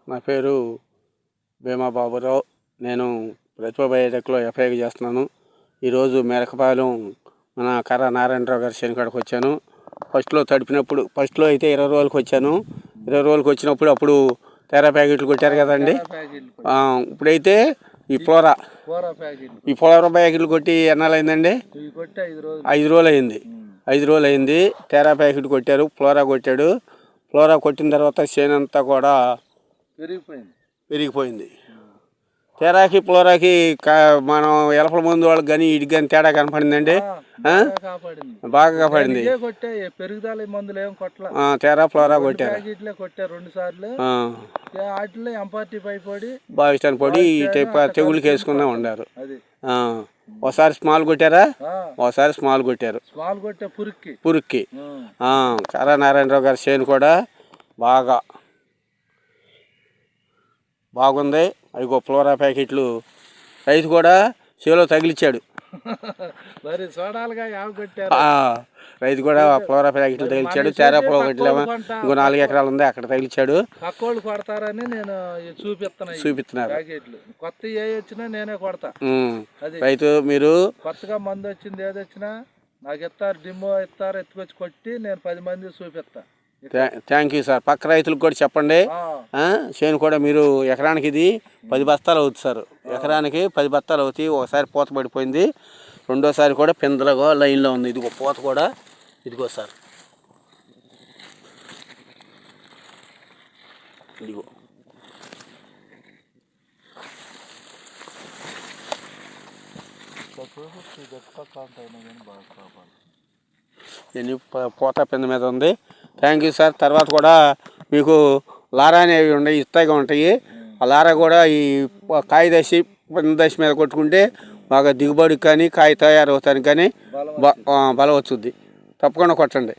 నా పేరు భీమా బాబురావు. నేను ప్రతిభ బయోటెక్లో ఎఫ్ఐ చేస్తున్నాను. ఈరోజు మేరకపాలెం మన కర్ర నారాయణరావు గారి శనికాడకు వచ్చాను. ఫస్ట్లో అయితే 20 రోజులకు వచ్చాను. 20 రోజులకు వచ్చినప్పుడు అప్పుడు తెరా ప్యాకెట్లు కొట్టారు కదండి. ఇప్పుడైతే ఈ ఫ్లోరా ప్యాకెట్లు కొట్టి ఎన్నాళ్ళైందండి? 5 రోజులు అయింది. 5 రోజులు అయింది. తెరా ప్యాకెట్ కొట్టారు, ఫ్లోరా కొట్టాడు. ఫ్లోరా కొట్టిన తర్వాత చేనంతా కూడా పెరిగిపోయింది. తెరాకి ఫ్లోరాకి మనం ఎలపల ముందు వాళ్ళకి కానీ వీటికి కానీ తేడా కనపడిందండి. బాగా కాపాడింది. తెరా ఫ్లోరా కొట్టారు. బావిస్టాన్ పొడి తెగుళ్ళకి వేసుకున్నా ఉండారు. ఒకసారి స్మాల్ కొట్టారా? ఒకసారి స్మాల్ కొట్టారు పురుక్కి. కర్ర నారాయణరావు గారి చేను కూడా బాగుంది. అవి ఫ్లోరా ప్యాకెట్లు రైతు కూడా చేలో తగిలిచ్చాడు. రైతు కూడా ఫ్లోరా ప్యాకెట్లు తగిలిచ్చాడు. తేరా ప్యాకెట్లు ఇంకో 4 ఎకరాలు ఉంది, అక్కడ తగిలిచ్చాడు. చూపిస్తున్నారు. రైతు మీరు కొత్తగా మందు వచ్చింది ఏదొచ్చినా నాకు ఇస్తారు, డిమ్మో ఇస్తారు, ఎత్తుకొచ్చి కొట్టి నేను 10 మంది చూపిస్తా. Thank you sir. పక్క రైతులకు కూడా చెప్పండి. చేను కూడా మీరు ఎకరానికి ఇది 10 బస్తాలు అవుతుంది సార్. ఎకరానికి 10 బస్తాలు అవుతాయి. ఒకసారి పూత పడిపోయింది, రెండోసారి కూడా పిందలుగా లైన్లో ఉంది. ఇదిగో పూత కూడా ఇదిగో సార్, ఇదిగో పూత పింద మీద ఉంది. Thank you sir. తర్వాత కూడా మీకు లారా అనేవి ఉన్నాయి, ఇస్తాయిగా ఉంటాయి. ఆ లారా కూడా ఈ కాయ దశ దశ మీద కొట్టుకుంటే బాగా దిగుబడికి కానీ కాయ తయారవుతానికి కానీ బలం వచ్చుద్ది. తప్పకుండా కొట్టండి.